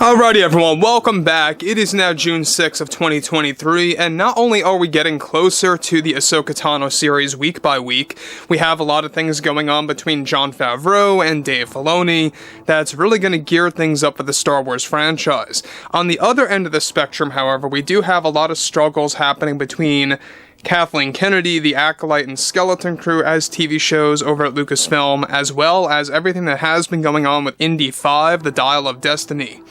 Alrighty everyone, welcome back. It is now June 6th of 2023, and not only are we getting closer to the Ahsoka Tano series week by week, we have a lot of things going on between Jon Favreau and Dave Filoni that's really going to gear things up for the Star Wars franchise. On the other end of the spectrum, however, we do have a lot of struggles happening between Kathleen Kennedy, the Acolyte, and Skeleton Crew as TV shows over at Lucasfilm, as well as everything that has been going on with INDY 5, the Dial of Destiny.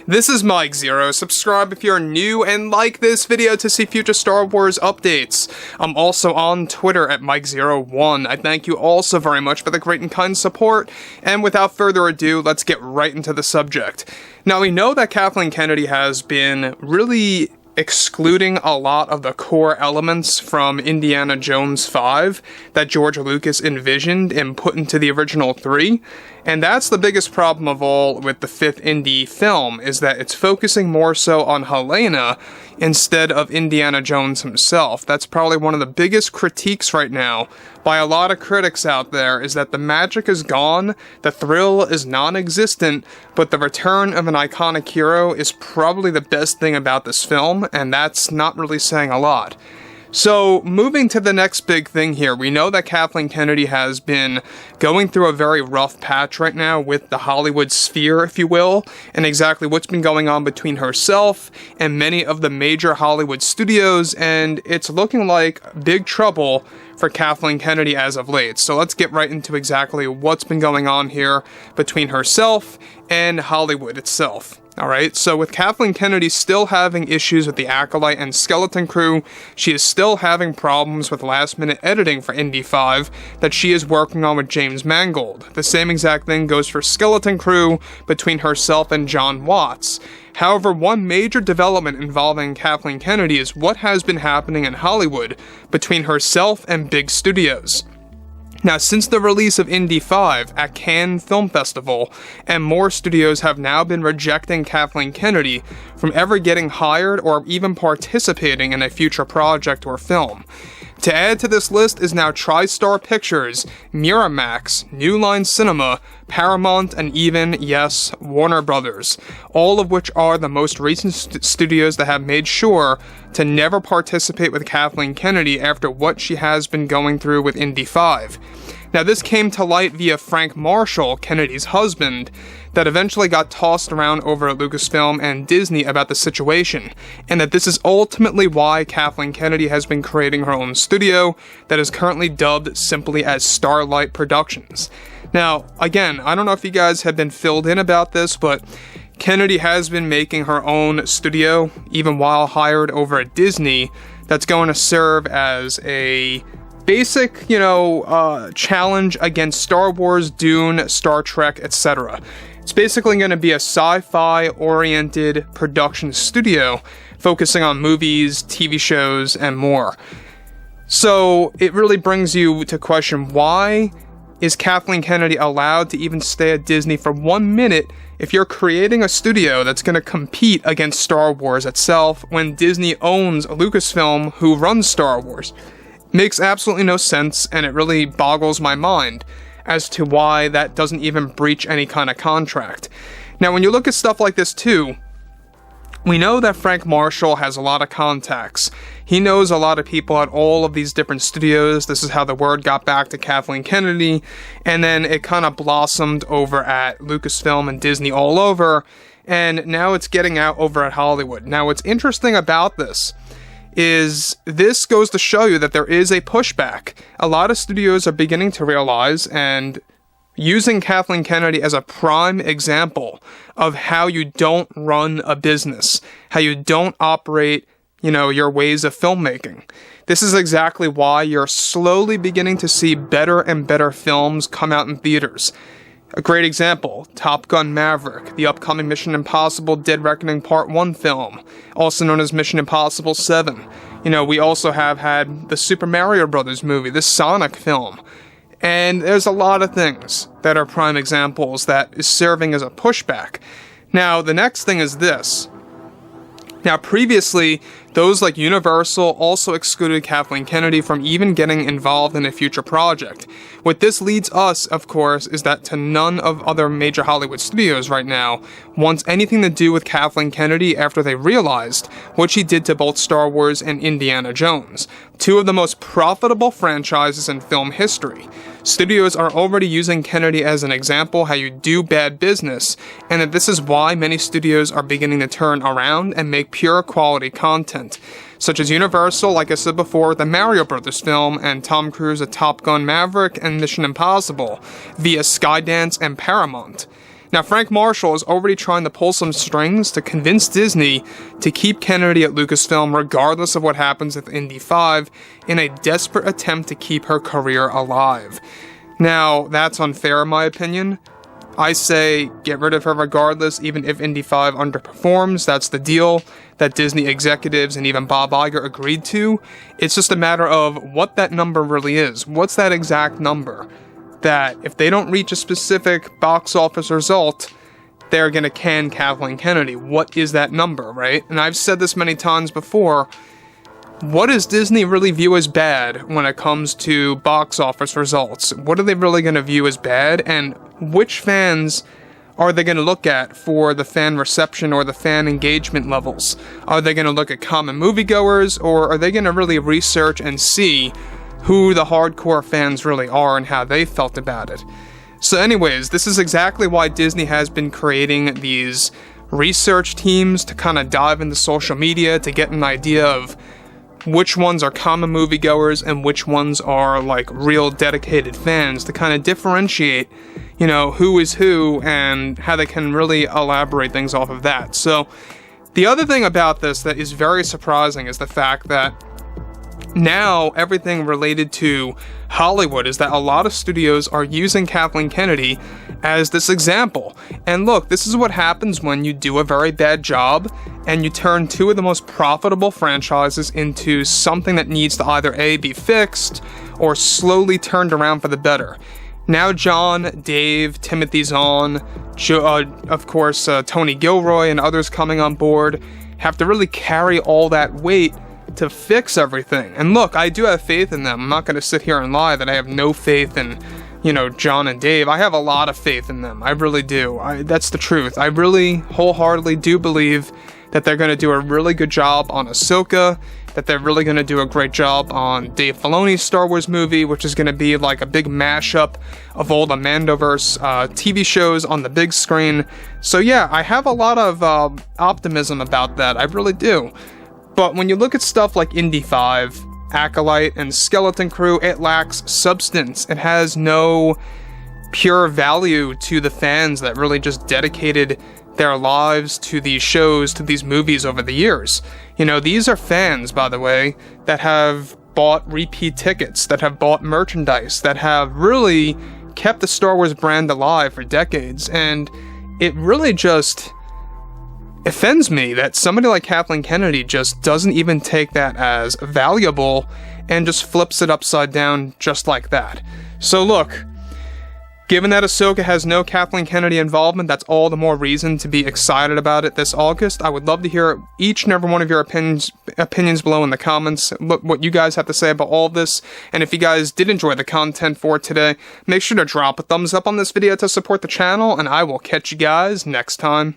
This is Mike Zero. Subscribe if you're new and like this video to see future Star Wars updates. I'm also on Twitter at Mike01. I thank you all so very much for the great and kind support, and without further ado, let's get right into the subject. Now, we know that Kathleen Kennedy has been really excluding a lot of the core elements from Indiana Jones 5 that George Lucas envisioned and put into the original 3. And that's the biggest problem of all with the 5th Indy film, is that it's focusing more so on Helena instead of Indiana Jones himself. That's probably one of the biggest critiques right now by a lot of critics out there, is that the magic is gone, the thrill is non-existent, but the return of an iconic hero is probably the best thing about this film, and that's not really saying a lot. So, moving to the next big thing here, we know that Kathleen Kennedy has been going through a very rough patch right now with the Hollywood sphere, if you will, and exactly what's been going on between herself and many of the major Hollywood studios, and it's looking like big trouble for Kathleen Kennedy as of late. So let's get right into exactly what's been going on here between herself and Hollywood itself. Alright, so with Kathleen Kennedy still having issues with the Acolyte and Skeleton Crew, she is still having problems with last-minute editing for Indy 5 that she is working on with James Mangold. The same exact thing goes for Skeleton Crew between herself and John Watts. However, one major development involving Kathleen Kennedy is what has been happening in Hollywood between herself and big studios. Now, since the release of Indy 5 at Cannes Film Festival, and more studios have now been rejecting Kathleen Kennedy from ever getting hired or even participating in a future project or film. To add to this list is now TriStar Pictures, Miramax, New Line Cinema, Paramount, and even, yes, Warner Brothers, all of which are the most recent studios that have made sure to never participate with Kathleen Kennedy after what she has been going through with Indy 5. Now, this came to light via Frank Marshall, Kennedy's husband, that eventually got tossed around over at Lucasfilm and Disney about the situation, and that this is ultimately why Kathleen Kennedy has been creating her own studio that is currently dubbed simply as Starlight Productions. Now, again, I don't know if you guys have been filled in about this, but Kennedy has been making her own studio, even while hired over at Disney, that's going to serve as a basic, challenge against Star Wars, Dune, Star Trek, etc. It's basically going to be a sci-fi oriented production studio focusing on movies, TV shows, and more. So it really brings you to question, why is Kathleen Kennedy allowed to even stay at Disney for 1 minute if you're creating a studio that's going to compete against Star Wars itself when Disney owns Lucasfilm, who runs Star Wars? Makes absolutely no sense, and it really boggles my mind as to why that doesn't even breach any kind of contract. Now, when you look at stuff like this too, we know that Frank Marshall has a lot of contacts. He knows a lot of people at all of these different studios. This is how the word got back to Kathleen Kennedy, and then it kind of blossomed over at Lucasfilm and Disney all over, and now it's getting out over at Hollywood. Now, what's interesting about this is this goes to show you that there is a pushback. A lot of studios are beginning to realize, and using Kathleen Kennedy as a prime example of how you don't run a business, how you don't operate, your ways of filmmaking. This is exactly why you're slowly beginning to see better and better films come out in theaters. A great example, Top Gun Maverick, the upcoming Mission Impossible Dead Reckoning Part 1 film, also known as Mission Impossible 7. We also have had the Super Mario Bros. Movie, the Sonic film. And there's a lot of things that are prime examples that is serving as a pushback. Now, the next thing is this. Now, previously, Those like Universal also excluded Kathleen Kennedy from even getting involved in a future project. What this leads us, of course, is that to none of other major Hollywood studios right now wants anything to do with Kathleen Kennedy after they realized what she did to both Star Wars and Indiana Jones, two of the most profitable franchises in film history. Studios are already using Kennedy as an example how you do bad business, and that this is why many studios are beginning to turn around and make pure quality content, such as Universal, like I said before, the Mario Brothers film, and Tom Cruise at Top Gun Maverick and Mission Impossible, via Skydance and Paramount. Now, Frank Marshall is already trying to pull some strings to convince Disney to keep Kennedy at Lucasfilm regardless of what happens with Indy 5 in a desperate attempt to keep her career alive. Now, that's unfair in my opinion. I say get rid of her regardless, even if Indy 5 underperforms. That's the deal that Disney executives and even Bob Iger agreed to. It's just a matter of what that number really is. What's that exact number? That if they don't reach a specific box office result, they're going to can Kathleen Kennedy. What is that number, right? And I've said this many times before. What does Disney really view as bad when it comes to box office results? What are they really going to view as bad? And which fans are they going to look at for the fan reception or the fan engagement levels? Are they going to look at common moviegoers, or are they going to really research and see who the hardcore fans really are and how they felt about it? So anyways, this is exactly why Disney has been creating these research teams to kind of dive into social media to get an idea of which ones are common moviegoers and which ones are like real dedicated fans, to kind of differentiate, you know, who is who and how they can really elaborate things off of that. So the other thing about this that is very surprising is the fact that now everything related to Hollywood is that a lot of studios are using Kathleen Kennedy as this example. And look, this is what happens when you do a very bad job and you turn two of the most profitable franchises into something that needs to either A, be fixed or slowly turned around for the better. Now John, Dave, Timothy Zahn, of course Tony Gilroy and others coming on board have to really carry all that weight to fix everything. And look, I do have faith in them. I'm not going to sit here and lie that I have no faith in, you know, John and Dave. I have a lot of faith in them. I really do. That's the truth. I really wholeheartedly do believe that they're going to do a really good job on Ahsoka, that they're really going to do a great job on Dave Filoni's Star Wars movie, which is going to be like a big mashup of all the Mandoverse TV shows on the big screen. So yeah, I have a lot of optimism about that. I really do. But when you look at stuff like Indy 5, Acolyte, and Skeleton Crew, it lacks substance. It has no pure value to the fans that really just dedicated their lives to these shows, to these movies over the years. You know, these are fans, by the way, that have bought repeat tickets, that have bought merchandise, that have really kept the Star Wars brand alive for decades. And it really just offends me that somebody like Kathleen Kennedy just doesn't even take that as valuable and just flips it upside down just like that. So look, given that Ahsoka has no Kathleen Kennedy involvement, that's all the more reason to be excited about it this August. I would love to hear each and every one of your opinions below in the comments, what you guys have to say about all of this. And if you guys did enjoy the content for today, make sure to drop a thumbs up on this video to support the channel, and I will catch you guys next time.